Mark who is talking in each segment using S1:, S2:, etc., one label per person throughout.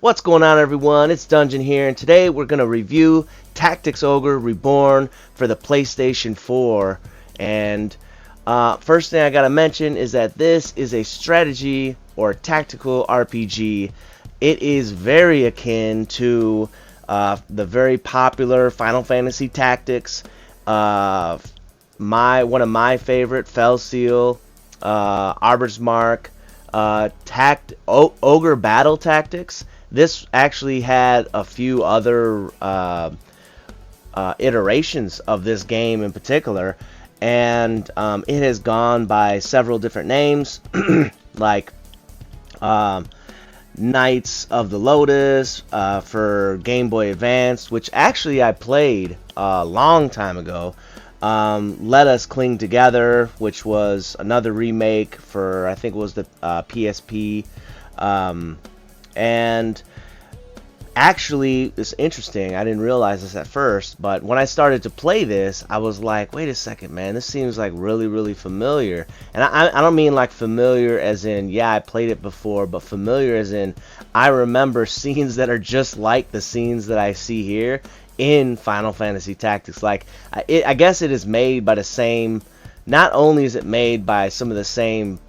S1: What's going on, everyone? It's Dungeon here, and today we're going to review Tactics Ogre Reborn for the PlayStation 4. And first thing I got to mention is that this is a strategy or tactical RPG. It is very akin to the very popular Final Fantasy Tactics. One of my favorite, Fell Seal, Arbiter's Mark, Ogre Battle Tactics. This actually had a few other iterations of this game in particular, and it has gone by several different names, like Knights of the Lotus for Game Boy Advance, which actually I played a long time ago. Let Us Cling Together, which was another remake for, I think it was the PSP. And actually, it's interesting. I didn't realize this at first, but when I started to play this, I was like, wait a second, man, this seems like really familiar. And I don't mean like familiar as in, yeah, I played it before, but familiar as in, I remember scenes that are just like the scenes that I see here in Final Fantasy Tactics. Like, I guess it is made by the same, not only is it made by some of the same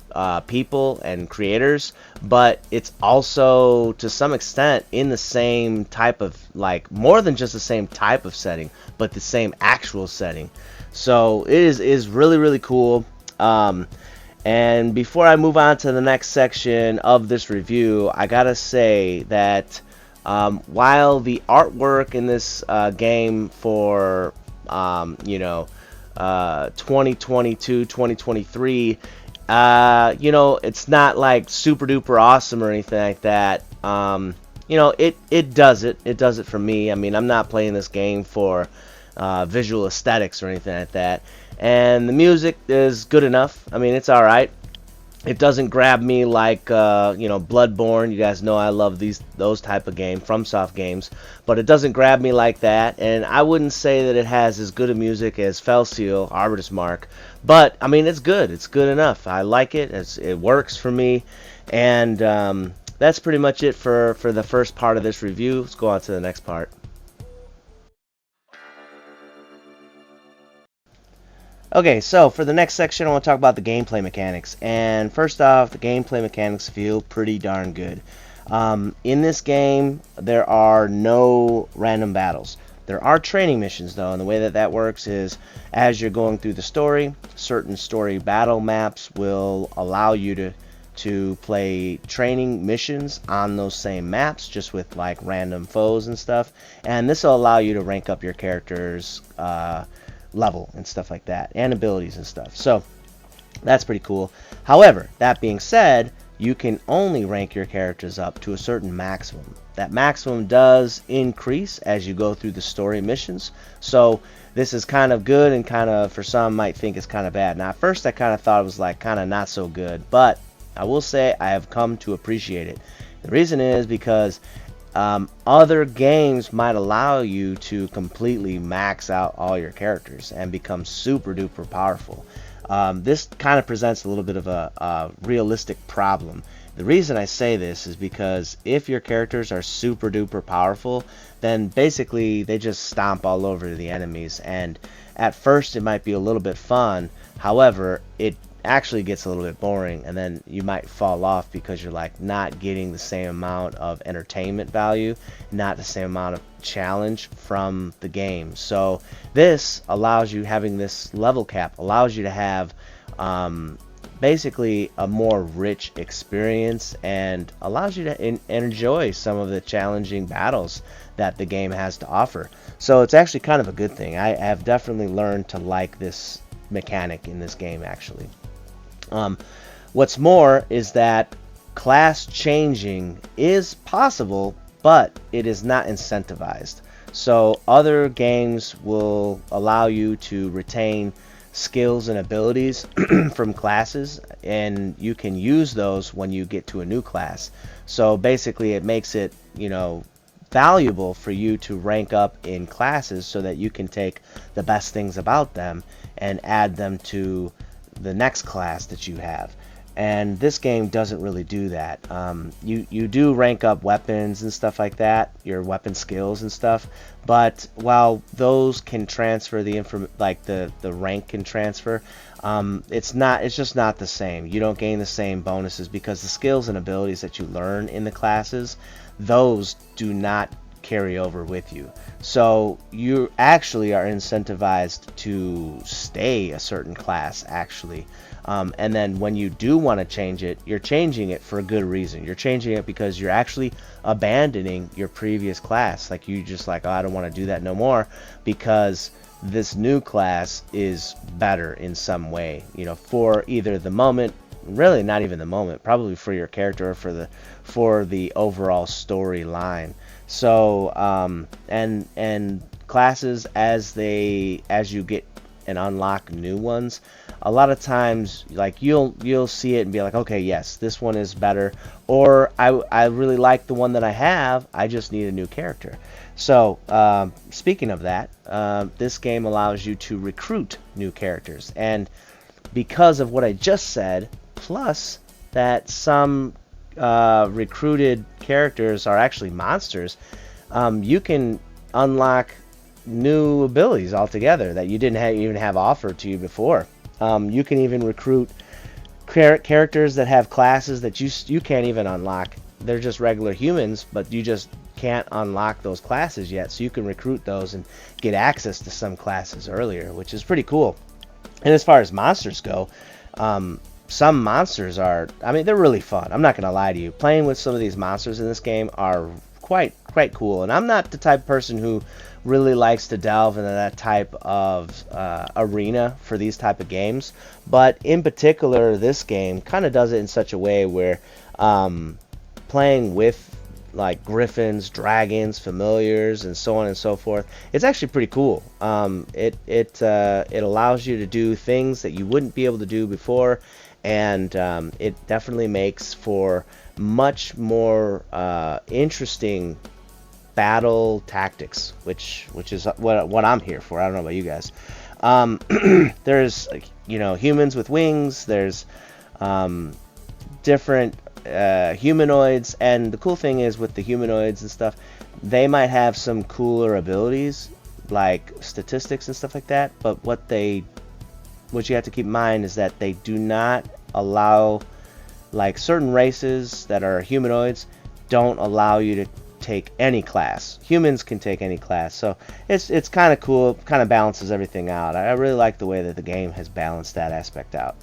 S1: people and creators, but it's also to some extent in the same type of, like, more than just the same type of setting, but the same actual setting. So it is really cool. And before I move on to the next section of this review, I gotta say that while the artwork in this game for 2022 2023, it's not like super duper awesome or anything like that. It does it for me. I mean, I'm not playing this game for visual aesthetics or anything like that, and the music is good enough. I mean, it's all right. It doesn't grab me like Bloodborne. You guys know I love those type of FromSoft games, but it doesn't grab me like that. And I wouldn't say that it has as good a music as Fell Seal, Arbiter's Mark, but I mean, it's good. It's good enough. I like it. It works for me, and that's pretty much it for the first part of this review. Let's go on to the next part. Okay, so for the next section, I want to talk about the gameplay mechanics. And first off, the gameplay mechanics feel pretty darn good. In this game, there are no random battles. There are training missions, though, and the way that works is as you're going through the story, certain story battle maps will allow you to play training missions on those same maps, just with like random foes and stuff. And this will allow you to rank up your characters' level and stuff like that, and abilities and stuff. So that's pretty cool. However, that being said, you can only rank your characters up to a certain maximum. That maximum does increase as you go through the story missions. So this is kind of good, and kind of, for some, might think it's kind of bad. Now, at first I kind of thought it was like kind of not so good, but I will say I have come to appreciate it. The reason is because other games might allow you to completely max out all your characters and become super duper powerful. This kind of presents a little bit of a realistic problem. The reason I say this is because if your characters are super duper powerful, then basically they just stomp all over the enemies, and at first it might be a little bit fun. However, it actually gets a little bit boring, and then you might fall off because you're like not getting the same amount of entertainment value, not the same amount of challenge from the game. So this allows you, having this level cap allows you to have basically a more rich experience, and allows you to enjoy some of the challenging battles that the game has to offer. So it's actually kind of a good thing. I have definitely learned to like this mechanic in this game, actually. What's more is that class changing is possible, but it is not incentivized. So other games will allow you to retain skills and abilities from classes, and you can use those when you get to a new class. So basically it makes it, valuable for you to rank up in classes so that you can take the best things about them and add them to the next class that you have. and this game doesn't really do that. You do rank up weapons and stuff like that, your weapon skills and stuff, but while those can transfer the rank can transfer, it's just not the same. You don't gain the same bonuses because the skills and abilities that you learn in the classes, those do not carry over with you. So you actually are incentivized to stay a certain class actually. And then when you do want to change it, you're changing it for a good reason. You're changing it because you're actually abandoning your previous class. Like you just like, oh, I don't want to do that no more because this new class is better in some way, you know, for either the moment, really not even the moment, probably for your character or for the overall storyline. So and classes as you get and unlock new ones, a lot of times like you'll see it and be like, okay, yes, this one is better, or I really like the one that I have, I just need a new character. So speaking of that, this game allows you to recruit new characters, and because of what I just said, plus that some recruited characters are actually monsters, you can unlock new abilities altogether that you didn't even have offered to you before. You can even recruit characters that have classes that you can't even unlock. They're just regular humans, but you just can't unlock those classes yet, so you can recruit those and get access to some classes earlier, which is pretty cool. And as far as monsters go, some monsters are, I mean, they're really fun. I'm not gonna lie to you. Playing with some of these monsters in this game are quite cool, and I'm not the type of person who really likes to delve into that type of arena for these type of games, but in particular this game kind of does it in such a way where playing with like griffins, dragons, familiars, and so on and so forth, it's actually pretty cool. It allows you to do things that you wouldn't be able to do before, and it definitely makes for much more interesting battle tactics, which is what I'm here for. I don't know about you guys. There's, you know, humans with wings. There's different humanoids, and the cool thing is with the humanoids and stuff, they might have some cooler abilities like statistics and stuff like that, but what you have to keep in mind is that they do not allow, like certain races that are humanoids don't allow you to take any class. Humans can take any class, so it's kind of cool, kind of balances everything out. I really like the way that the game has balanced that aspect out.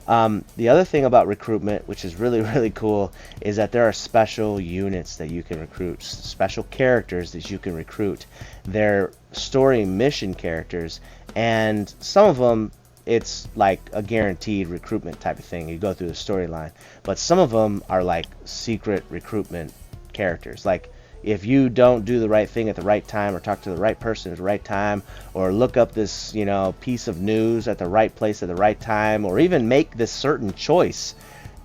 S1: The other thing about recruitment, which is really cool, is that there are special units that you can recruit, special characters that you can recruit. They're story mission characters, and some of them it's like a guaranteed recruitment type of thing. You go through the storyline, but some of them are like secret recruitment characters. Like if you don't do the right thing at the right time, or talk to the right person at the right time, or look up this, you know, piece of news at the right place at the right time, or even make this certain choice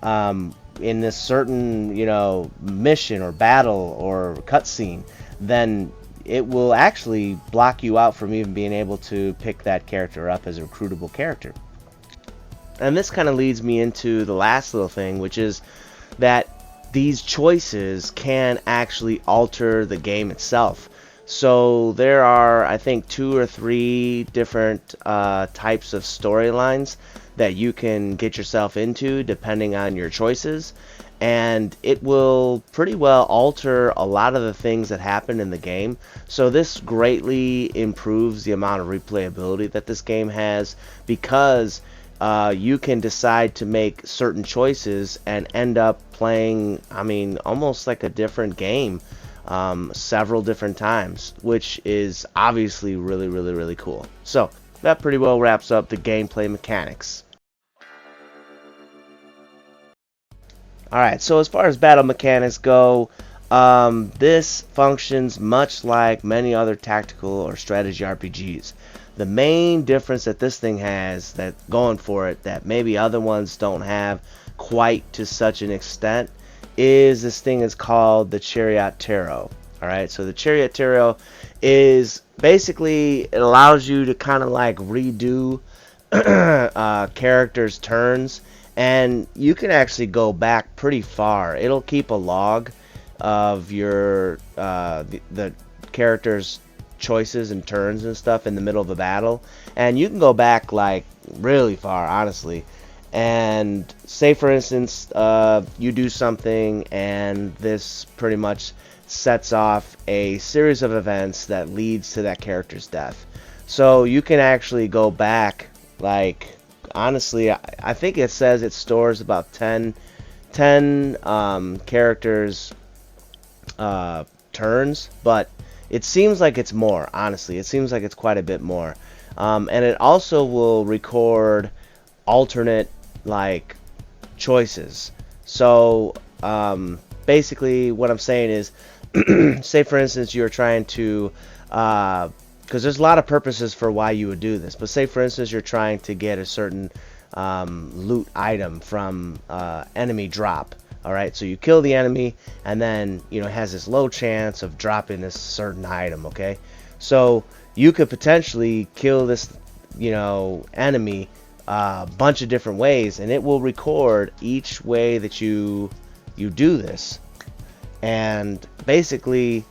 S1: in this certain, you know, mission or battle or cutscene, then it will actually block you out from even being able to pick that character up as a recruitable character. And this kind of leads me into the last little thing, which is that these choices can actually alter the game itself. So there are, I think, 2 or 3 different types of storylines that you can get yourself into depending on your choices, and it will pretty well alter a lot of the things that happen in the game. So this greatly improves the amount of replayability that this game has, because you can decide to make certain choices and end up playing, I mean, almost like a different game several different times, which is obviously really cool. So that pretty well wraps up the gameplay mechanics. Alright, so as far as battle mechanics go, this functions much like many other tactical or strategy RPGs. The main difference that this thing has, that going for it, that maybe other ones don't have quite to such an extent, is this thing is called the Chariot. Alright, so the Chariot is basically, it allows you to kind of like redo characters' turns, and you can actually go back pretty far. It'll keep a log of your the character's choices and turns and stuff in the middle of a battle, and you can go back like really far, honestly. And say for instance, you do something, and this pretty much sets off a series of events that leads to that character's death. So you can actually go back, like, honestly, I think it says it stores about 10 characters turns, but it seems like it's more. Honestly, it seems like it's quite a bit more. And it also will record alternate, like, choices. So basically what I'm saying is, say for instance you're trying to, because there's a lot of purposes for why you would do this, but say for instance you're trying to get a certain loot item from enemy drop. Alright, so you kill the enemy, and then, you know, it has this low chance of dropping this certain item, okay? So you could potentially kill this, you know, enemy a bunch of different ways, and it will record each way that you do this. And basically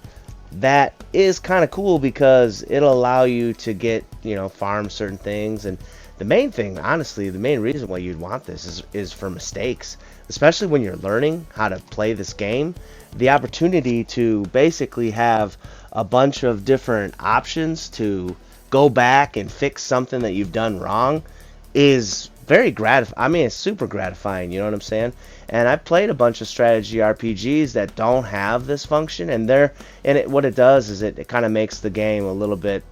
S1: that is kind of cool because it'll allow you to get, you know, farm certain things. And the main thing, honestly, the main reason why you'd want this is for mistakes, especially when you're learning how to play this game. The opportunity to basically have a bunch of different options to go back and fix something that you've done wrong is very gratifying. I mean, it's super gratifying, you know what I'm saying? And I played a bunch of strategy RPGs that don't have this function, and what it does is it kind of makes the game a little bit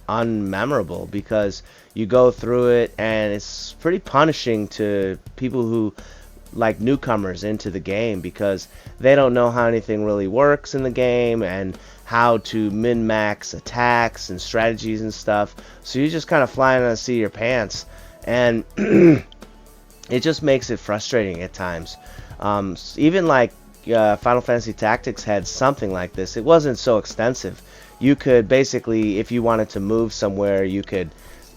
S1: unmemorable, because you go through it and it's pretty punishing to people who, like, newcomers into the game, because they don't know how anything really works in the game and how to min-max attacks and strategies and stuff. So you're just kind of flying on the seat of your pants, and it just makes it frustrating at times. Even like Final Fantasy Tactics had something like this. It wasn't so extensive. You could basically, if you wanted to move somewhere, you could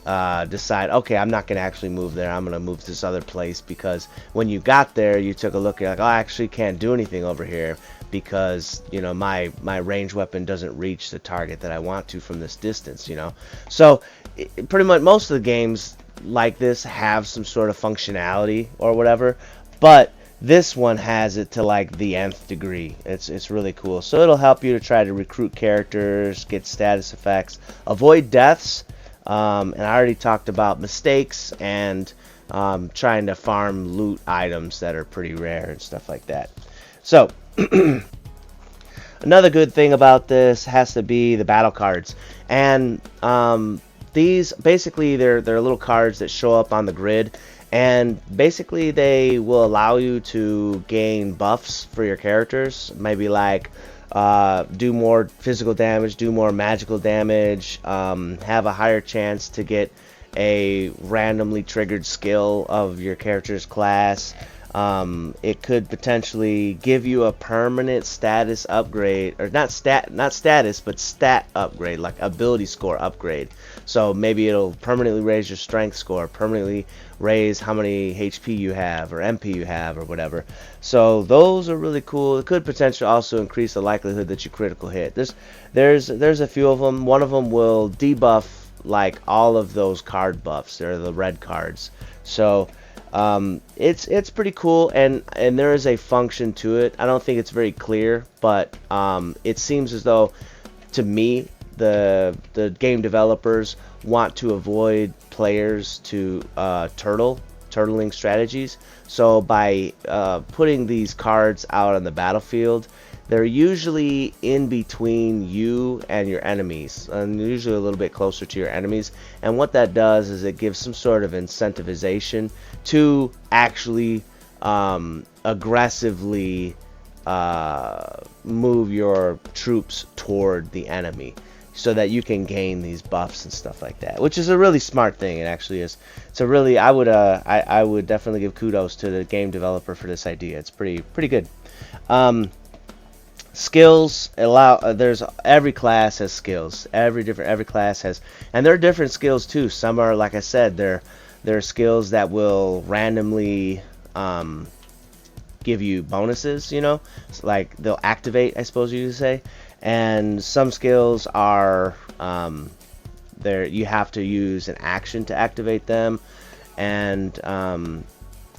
S1: decide, okay, I'm not going to actually move there, I'm going to move to this other place, because when you got there you took a look, you're like, oh, I actually can't do anything over here because, you know, my ranged weapon doesn't reach the target that I want to from this distance, you know. So pretty much most of the games like this have some sort of functionality or whatever, but this one has it to like the nth degree. It's really cool. So it'll help you to try to recruit characters, get status effects, avoid deaths, and I already talked about mistakes and trying to farm loot items that are pretty rare and stuff like that. So another good thing about this has to be the battle cards, and these basically they're little cards that show up on the grid, and basically they will allow you to gain buffs for your characters. Maybe like do more physical damage, do more magical damage, have a higher chance to get a randomly triggered skill of your character's class. It could potentially give you a permanent status upgrade, or not status, but stat upgrade, like ability score upgrade. So maybe it'll permanently raise your strength score, permanently raise how many HP you have or MP you have or whatever. So those are really cool. It could potentially also increase the likelihood that you critical hit. There's a few of them. One of them will debuff like all of those card buffs. They're the red cards. So it's pretty cool, and there is a function to it. I don't think it's very clear, but it seems as though, to me, the game developers want to avoid players to turtling strategies. So by putting these cards out on the battlefield, they're usually in between you and your enemies, and usually a little bit closer to your enemies. And what that does is it gives some sort of incentivization to actually aggressively move your troops toward the enemy, so that you can gain these buffs and stuff like that, which is a really smart thing. It actually is. It's a really, I would definitely give kudos to the game developer for this idea. It's pretty good. Skills allow, there's, every class has skills. Every class has, and there are different skills too. Some are, like I said, they're skills that will randomly give you bonuses, you know, like they'll activate, I suppose you could say. And some skills are there, you have to use an action to activate them, and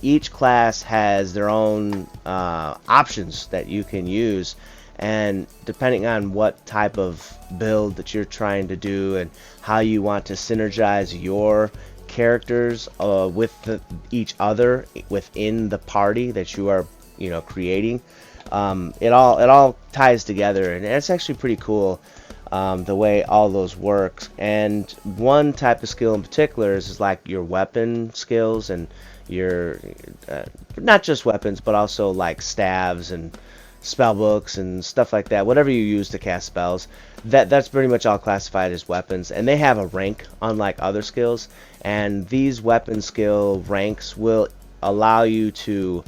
S1: each class has their own options that you can use, and depending on what type of build that you're trying to do and how you want to synergize your characters with each other within the party that you are, you know, creating, it all ties together, and it's actually pretty cool the way all those work. And one type of skill in particular is like your weapon skills, and your not just weapons but also like staves and spell books and stuff like that, whatever you use to cast spells, that's pretty much all classified as weapons, and they have a rank unlike other skills. And these weapon skill ranks will allow you to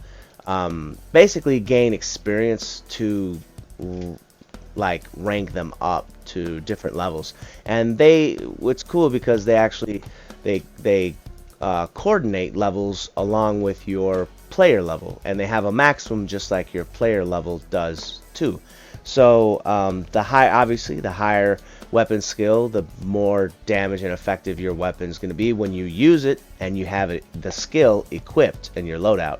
S1: basically gain experience to like rank them up to different levels. And what's cool because they actually they coordinate levels along with your player level, and they have a maximum just like your player level does too. So obviously the higher weapon skill, the more damage and effective your weapon is going to be when you use it and you have the skill equipped in your loadout.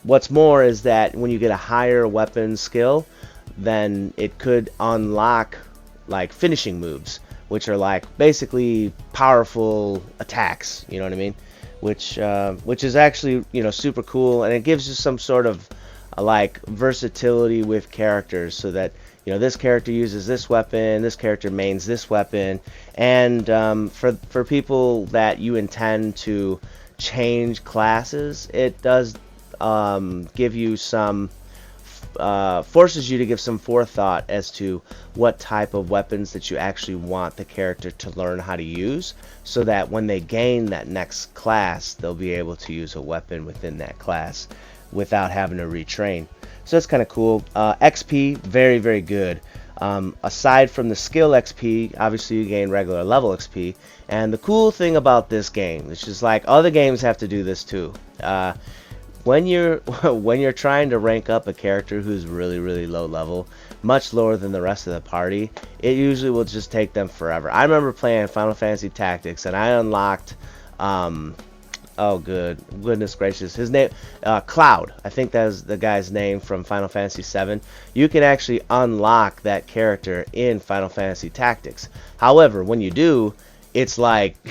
S1: What's more is that when you get a higher weapon skill, then it could unlock like finishing moves, which are like basically powerful attacks, you know what I mean? Which is actually, you know, super cool, and it gives you some sort of like versatility with characters, so that, you know, this character uses this weapon, this character mains this weapon, and for people that you intend to change classes, it does give you some forces you to give some forethought as to what type of weapons that you actually want the character to learn how to use, so that when they gain that next class, they'll be able to use a weapon within that class without having to retrain. So that's kind of cool. XP, very, very good. Aside from the skill XP, obviously you gain regular level XP. And the cool thing about this game, which is like other games have to do this too, when you're trying to rank up a character who's really, really low level, much lower than the rest of the party, it usually will just take them forever. I remember playing Final Fantasy Tactics, and I unlocked oh goodness gracious, his name, Cloud, I think that was the guy's name from Final Fantasy 7. You can actually unlock that character in Final Fantasy Tactics. However, when you do, it's like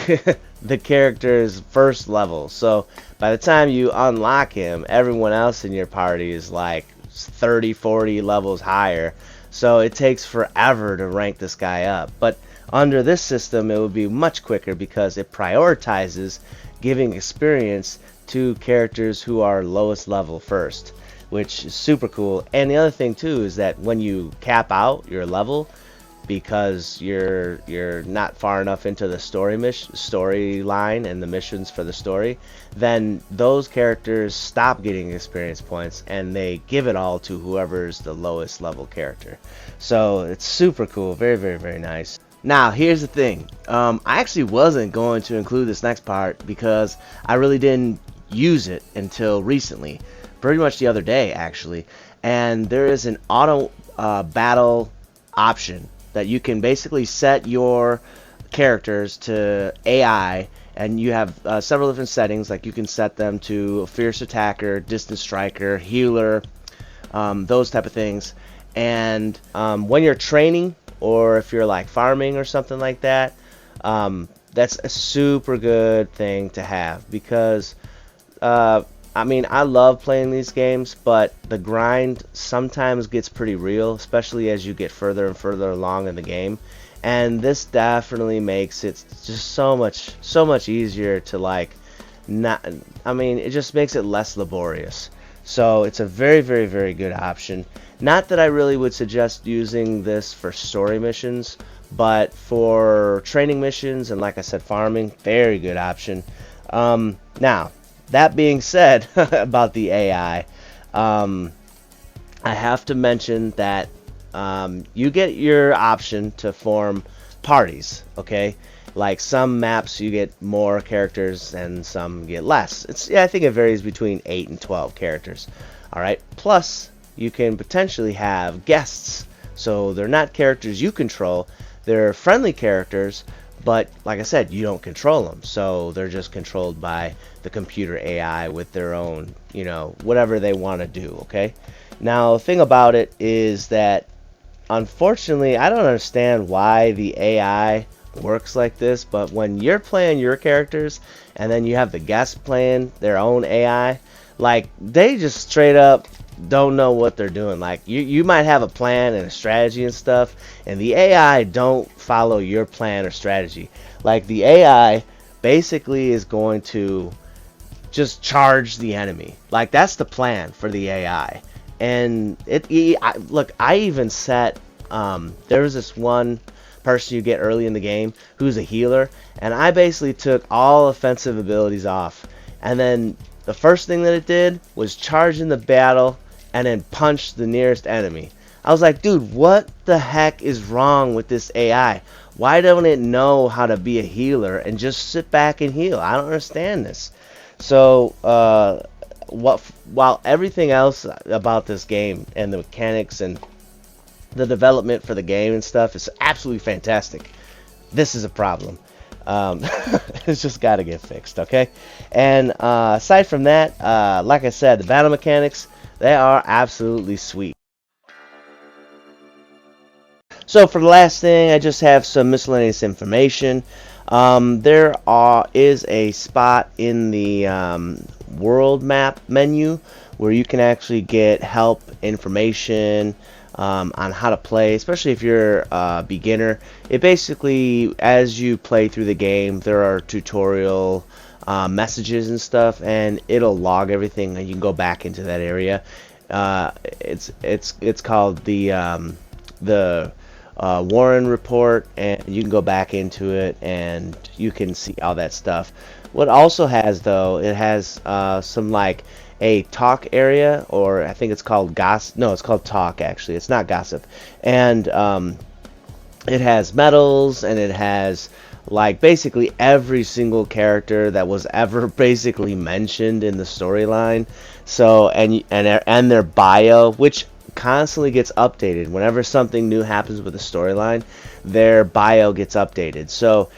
S1: the character's first level, so by the time you unlock him, everyone else in your party is like 30-40 levels higher, so it takes forever to rank this guy up. But under this system, it would be much quicker because it prioritizes giving experience to characters who are lowest level first, which is super cool. And the other thing too is that when you cap out your level, because you're not far enough into the storyline and the missions for the story, then those characters stop getting experience points and they give it all to whoever's the lowest level character. So it's super cool, very, very, very nice. Now here's the thing, I actually wasn't going to include this next part because I really didn't use it until recently, pretty much the other day actually. And there is an auto battle option that you can basically set your characters to AI, and you have several different settings. Like you can set them to fierce attacker, distant striker, healer, those type of things. And when you're training, or if you're like farming or something like that, that's a super good thing to have, because I mean, I love playing these games, but the grind sometimes gets pretty real, especially as you get further and further along in the game. And this definitely makes it just so much easier to like it just makes it less laborious. So it's a very, very, very good option. Not that I really would suggest using this for story missions, but for training missions and, like I said, farming, very good option. Now, that being said, about the AI, I have to mention that you get your option to form parties, okay? Like some maps you get more characters and some get less. I think it varies between 8 and 12 characters. All right. Plus, you can potentially have guests. So they're not characters you control. They're friendly characters, but like I said, you don't control them. So they're just controlled by the computer AI with their own, whatever they want to do, okay? Now, the thing about it is that, unfortunately, I don't understand why the AI works like this, but when you're playing your characters and then you have the guests playing their own AI, like, they just straight up don't know what they're doing. Like, you might have a plan and a strategy and stuff, and the AI don't follow your plan or strategy. Like, the AI basically is going to just charge the enemy. Like, that's the plan for the AI. And look, I even set there was this one person you get early in the game who's a healer, and I basically took all offensive abilities off, and then the first thing that it did was charge in the battle and then punch the nearest enemy. I was like, dude, what the heck is wrong with this AI? Why don't it know how to be a healer and just sit back and heal? I don't understand this. So while everything else about this game and the mechanics and the development for the game and stuff is absolutely fantastic, this is a problem. It's just got to get fixed, okay? And aside from that, like I said, the battle mechanics, they are absolutely sweet. So for the last thing, I just have some miscellaneous information. There is a spot in the world map menu where you can actually get help, information, on how to play, especially if you're a beginner. It basically, as you play through the game, there are tutorial messages and stuff, and it'll log everything, and you can go back into that area. It's called the Warren report, and you can go back into it and you can see all that stuff. What it also has, though, it has some like a talk area, or I think it's called gossip. No, it's called talk, actually. It's not gossip. And it has medals, and it has like basically every single character that was ever basically mentioned in the storyline. So and their bio, which constantly gets updated whenever something new happens with the storyline. Their bio gets updated. So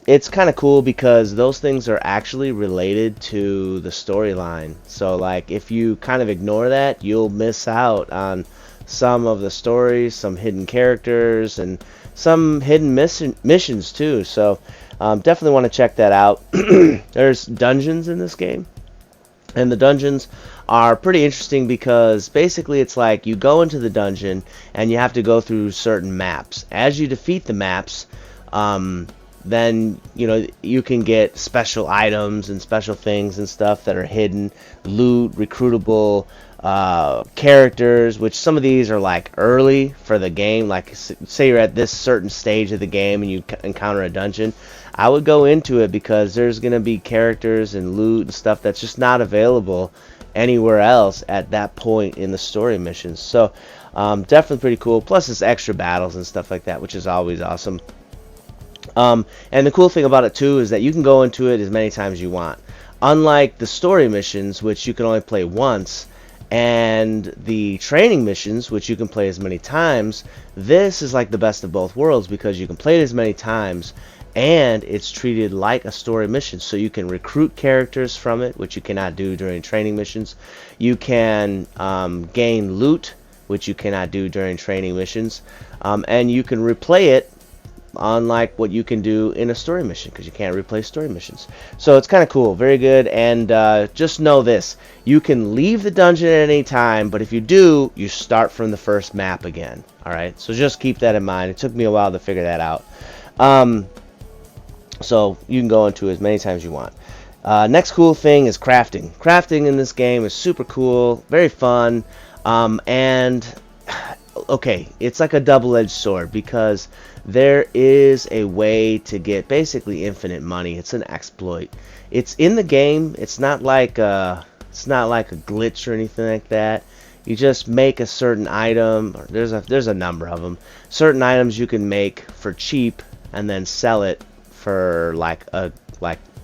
S1: it's kind of cool because those things are actually related to the storyline. So like if you kind of ignore that, you'll miss out on some of the stories, some hidden characters, and some hidden missions too. So definitely want to check that out. There's dungeons in this game, and the dungeons are pretty interesting because basically it's like you go into the dungeon and you have to go through certain maps. As you defeat the maps, then you can get special items and special things and stuff that are hidden, loot, recruitable characters, which some of these are like early for the game. Like say you're at this certain stage of the game and you encounter a dungeon, I would go into it because there's gonna be characters and loot and stuff that's just not available anywhere else at that point in the story missions. So definitely pretty cool. Plus it's extra battles and stuff like that, which is always awesome. And the cool thing about it too is that you can go into it as many times as you want. Unlike the story missions, which you can only play once, and the training missions, which you can play as many times, this is like the best of both worlds because you can play it as many times and it's treated like a story mission. So you can recruit characters from it, which you cannot do during training missions. You can gain loot, which you cannot do during training missions, and you can replay it, unlike what you can do in a story mission, because you can't replay story missions. So it's kind of cool, very good. And just know this, you can leave the dungeon at any time, but if you do, you start from the first map again. Alright, so just keep that in mind. It took me a while to figure that out. So you can go into it as many times as you want. Next cool thing is crafting. Crafting in this game is super cool, very fun, and okay, it's like a double-edged sword because there is a way to get basically infinite money. It's an exploit. It's in the game. It's not like a glitch or anything like that. You just make a certain item. Or there's a number of them. Certain items you can make for cheap and then sell it for like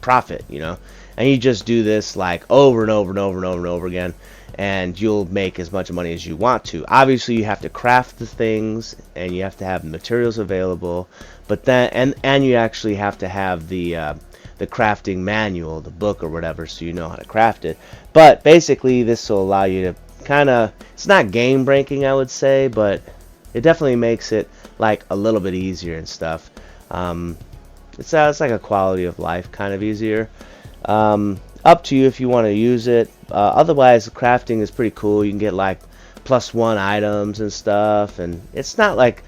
S1: profit, you know. And you just do this like over and over and over and over and over again, and you'll make as much money as you want to. Obviously, you have to craft the things, and you have to have the materials available, but then and you actually have to have the crafting manual, the book or whatever, so you know how to craft it. But basically, this will allow you to kind of, it's not game breaking, I would say, but it definitely makes it like a little bit easier and stuff. It's like a quality of life kind of easier. Up to you if you want to use it. Otherwise, crafting is pretty cool. You can get like +1 items and stuff, and it's not like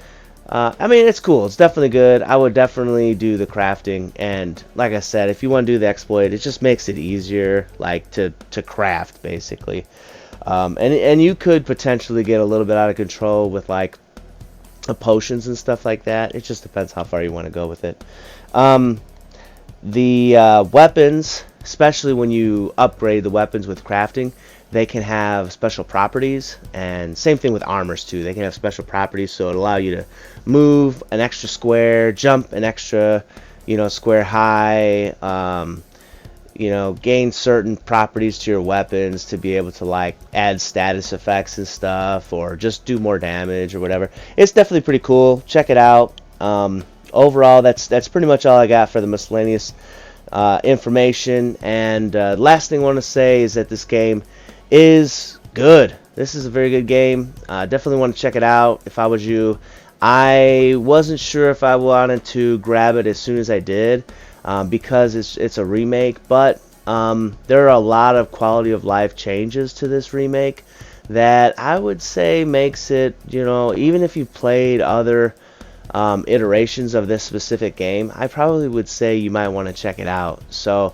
S1: I mean, it's cool. It's definitely good. I would definitely do the crafting, and like I said, if you want to do the exploit, it just makes it easier, like to craft basically. And you could potentially get a little bit out of control with like potions and stuff like that. It just depends how far you want to go with it. The weapons, especially when you upgrade the weapons with crafting, they can have special properties, and same thing with armors too. They can have special properties, so it'll allow you to move an extra square, jump an extra, square high, gain certain properties to your weapons to be able to like add status effects and stuff, or just do more damage or whatever. It's definitely pretty cool. Check it out. Overall, that's pretty much all I got for the miscellaneous information. And last thing I want to say is that this game is good. This is a very good game. Definitely want to check it out if I was you. I wasn't sure if I wanted to grab it as soon as I did, because it's a remake, but there are a lot of quality of life changes to this remake that I would say makes it, even if you've played other iterations of this specific game, I probably would say you might want to check it out. So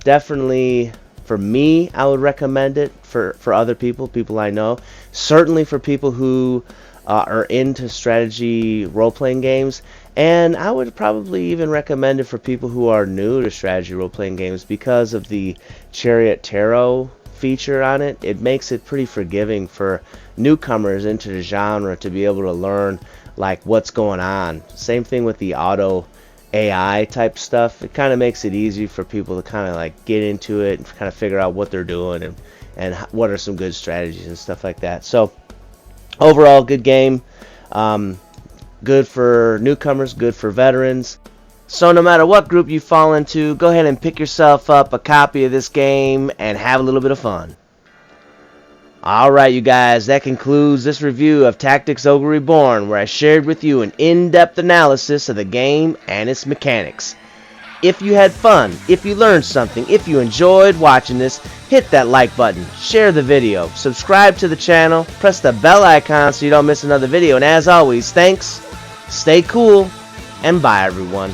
S1: definitely for me, I would recommend it. For other people I know, certainly for people who are into strategy role-playing games, and I would probably even recommend it for people who are new to strategy role-playing games because of the Chariot tarot feature on it. It makes it pretty forgiving for newcomers into the genre to be able to learn like what's going on. Same thing with the auto AI type stuff. It kind of makes it easy for people to kind of like get into it and kind of figure out what they're doing and what are some good strategies and stuff like that. So overall, good game. Good for newcomers, good for veterans. So no matter what group you fall into, go ahead and pick yourself up a copy of this game and have a little bit of fun. Alright, you guys, that concludes this review of Tactics Ogre Reborn, where I shared with you an in-depth analysis of the game and its mechanics. If you had fun, if you learned something, if you enjoyed watching this, hit that like button, share the video, subscribe to the channel, press the bell icon so you don't miss another video, and as always, thanks, stay cool, and bye everyone.